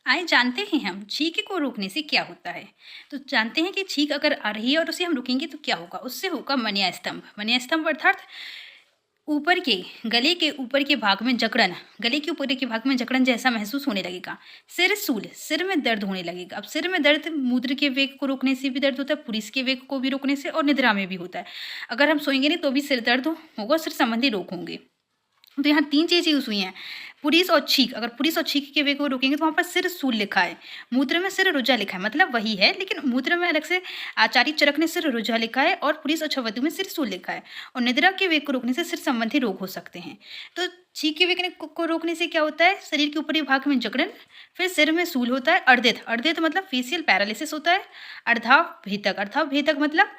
आइए जानते हैं हम छींक को रोकने से क्या होता है। तो जानते हैं कि छींक अगर आ रही है और उसे हम रोकेंगे तो क्या होगा। उससे होगा मनिया स्तंभ। मनिया स्तंभ अर्थात ऊपर के गले के ऊपर के भाग में जकड़न, गले के ऊपर के भाग में जकड़न जैसा महसूस होने लगेगा। सिर सूल, सिर में दर्द होने लगेगा। अब सिर में दर्द मूत्र के वेग को रोकने से भी दर्द होता है, पुरुष के वेग को भी रोकने से और निद्रा में भी होता है। अगर हम सोएंगे नहीं तो भी सिर दर्द होगा, सिर संबंधी रोग होंगे। तो यहाँ 3 चीज़ यूज़ हुई हैं, पुरीस और छींक। अगर पुरीस और छींक के वे को रोकेंगे तो वहाँ पर सिर सूल लिखा है, मूत्र में सिर रुजा लिखा है, मतलब वही है, लेकिन मूत्र में अलग से आचार्य चरक ने सिर रुजा लिखा है और पुरीस और छवतु में सिर सूल लिखा है। और निद्रा के वेग को रोकने से सिर संबंधी रोग हो सकते हैं। तो छींक के वेग को रोकने से क्या होता है, शरीर के ऊपरी भाग में जकड़न, फिर सिर में सूल होता है। अर्धित, अर्धित मतलब फेशियल पैरालिसिस होता है। अर्धाभेदक, अर्धाभेदक मतलब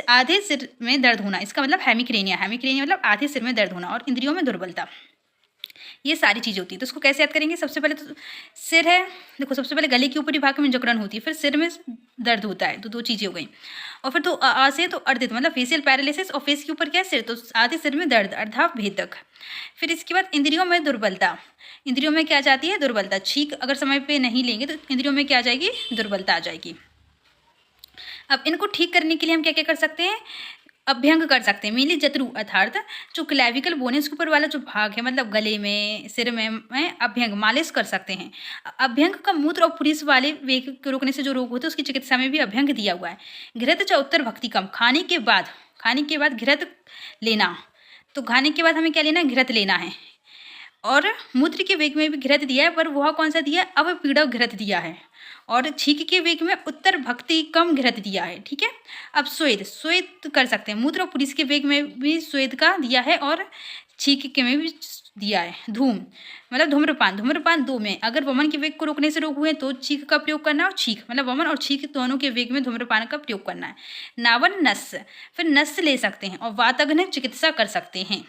आधे सिर में दर्द होना, इसका मतलब हेमिक्रेनिया, हेमिक्रेनिया मतलब आधे सिर में दर्द होना और इंद्रियों में दुर्बलता। ये सारी चीज़ें होती है। तो इसको कैसे याद करेंगे, सबसे पहले तो सिर है, देखो सबसे पहले गले के ऊपरी भाग में जकड़न होती है, फिर सिर में दर्द होता है, तो 2 चीज़ें हो गई। और फिर तो आ से तो अर्धित मतलब फेशियल पैरालिसिस, और फेस के ऊपर क्या है, सिर, तो आधे सिर में दर्द, अर्धाभेदक। फिर इसके बाद इंद्रियों में दुर्बलता, इंद्रियों में क्या जाती है, दुर्बलता। छींक अगर समय पे नहीं लेंगे तो इंद्रियों में क्या आ जाएगी, दुर्बलता आ जाएगी। अब इनको ठीक करने के लिए हम क्या क्या कर सकते हैं, अभ्यंग कर सकते हैं, मेनली जत्रु अर्थात जो क्लेविकल बोनेस के ऊपर वाला जो भाग है, मतलब गले में, सिर में अभ्यंग मालिश कर सकते हैं। अभ्यंग का मूत्र और पुरीस वाले वेग को रोकने से जो रोग होते हैं उसकी चिकित्सा में भी अभ्यंग दिया हुआ है। घृत च उत्तर भक्ति कम, खाने के बाद घृत लेना। तो खाने के बाद हमें क्या लेना है, घृत लेना है। और मूत्र के वेग में भी घृत दिया है, पर वह कौन सा दिया है, अवपीड़क घृत दिया है। और छींक के वेग में उत्तर भक्ति कम घृत दिया है, ठीक है। अब स्वेद, स्वेद कर सकते हैं, मूत्र और पुरीस के वेग में भी स्वेद का दिया है और छींक के में भी दिया है। धूम मतलब धूम्रपान, धूम्रपान 2 में, अगर वमन के वेग को रोकने से रोग हुए तो छींक का प्रयोग करना है, और छींक मतलब वमन और छींक दोनों के वेग में धूम्रपान का प्रयोग करना है। नावन नस, फिर नस ले सकते हैं, और वातग्न चिकित्सा कर सकते हैं।